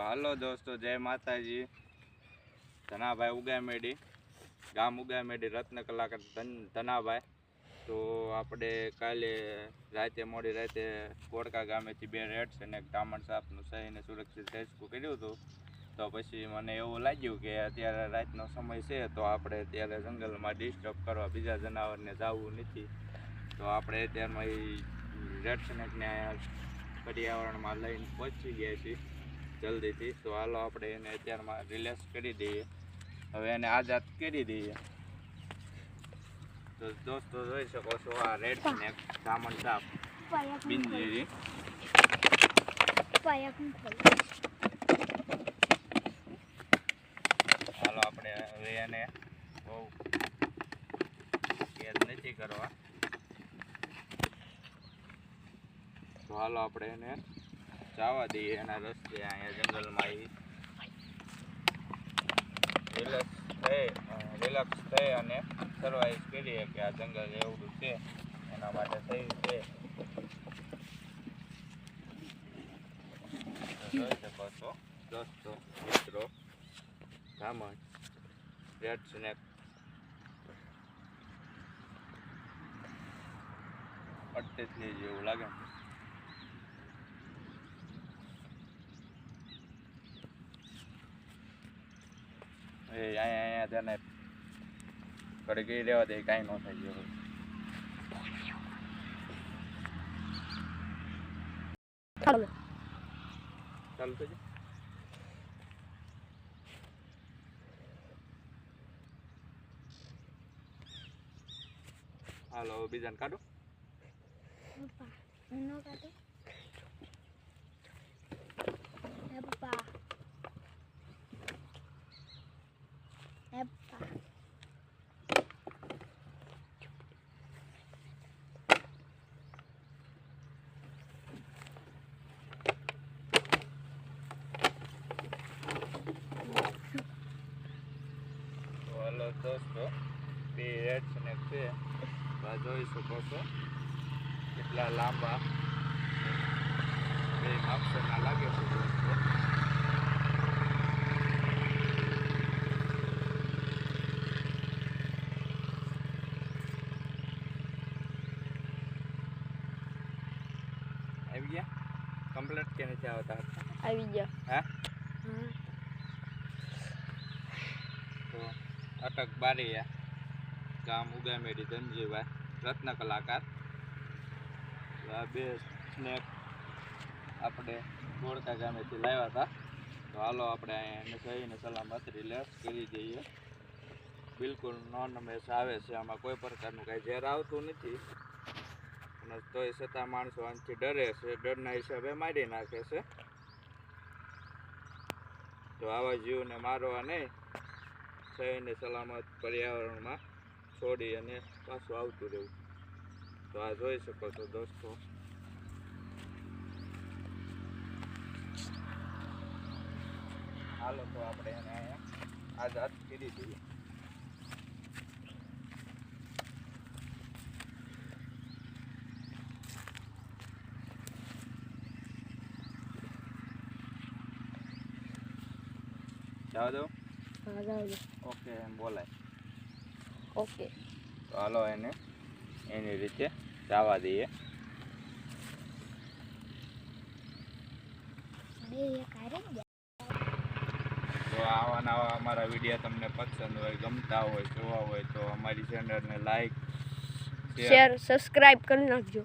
હાલો દોસ્તો, જય માતાજી. ધનાભાઈ ઉગામેડી, ગામ ઉગામેડી, રત્ન કલાકાર ધનાભાઈ. તો આપણે કાલે રાતે મોડી રાતે કોડકા ગામેથી 2 રેડ્સ અને એક ધામણ સાપનું સહીને સુરક્ષિત રેસ્ક્યુ કર્યું હતું. તો પછી મને એવું લાગ્યું કે અત્યારે રાતનો સમય છે, તો આપણે અત્યારે જંગલમાં ડિસ્ટર્બ કરવા બીજા જનાવરને જવું નથી. તો આપણે અત્યારમાં એ રેડ સ્નેકને પર્યાવરણમાં લઈને પહોંચી ગયા છીએ જલ્દીથી. તો હાલો આપણે એને અત્યારમાં રિલેક્સ કરી દઈએ, હવે એને આઝાદ કરી દઈએ. તો દોસ્તો જોઈ શકો છો, આ રેડ સ્નેક ધામણ સાપ બિનઝેરી. હાલો આપણે હવે એને બહુ કેદ નથી કરવા. તો હાલો આપણે એને જવા દઈએ એના રસ્તે. અહીંયા જંગલમાં રિલેક્સ થઈ અને સર્વાઈવ કરીએ કે આ જંગલ એવડું છે, એના માટે થયું છે. જોઈ શકો છો દોસ્તો, મિત્રો, ધામણ રેડ સ્નેક પડતે જ નહીં જેવું લાગે. અહીંયા તેને ઘડી ગઈ રહેવા દે, કાંઈ ન થાય જેવું. ચાલુ થઈ જાય. હાલો બીજાને કાઢો. હાલો દોસ્તો, 2 રેડ સ્નેક છે, જોઈ શકો છો કેટલા લાંબા, 2 માપસરના લાગે છે દોસ્તો. આવી ગયા કમ્પ્લીટ કે નથી આવતા? આવી ગયા. હા, તો અટક બારીયા, ગામ ઉગામેડી, ધનજીભાઈ, રત્ન કલાકાર. આ 2 સ્નેક આપણે કોડકા ગામેથી લાવ્યા હતા. તો હાલો આપણે અહીંયા સહીને સલામત રિલેક્સ કરી દઈએ. બિલકુલ નોન મેસ આવે છે, આમાં કોઈ પ્રકારનું કાંઈ ઝેર આવતું નથી, અને તોય છતાં માણસો આનાથી ડરે છે, ડરના હિસાબે મારી નાખે છે. તો આવા જીવને મારવા નહીં, સહીને સલામત પર્યાવરણમાં છોડી અને પાછું આવતું રહેવું. તો આ જોઈ શકો છો દોસ્તો. હાલો તો આપણે એને અહીંયા આઝાદ કરી દઈએ. જવા દો. ઓકે એમ બોલાય. ઓકે, તો હાલો એને એની રીતે જવા દઈએ. તો આવા નવા અમારા વિડીયો તમને પસંદ હોય, ગમતા હોય, જોવા હોય તો અમારી ચેનલને લાઈક, શેર, સબસ્ક્રાઇબ કરી નાખજો.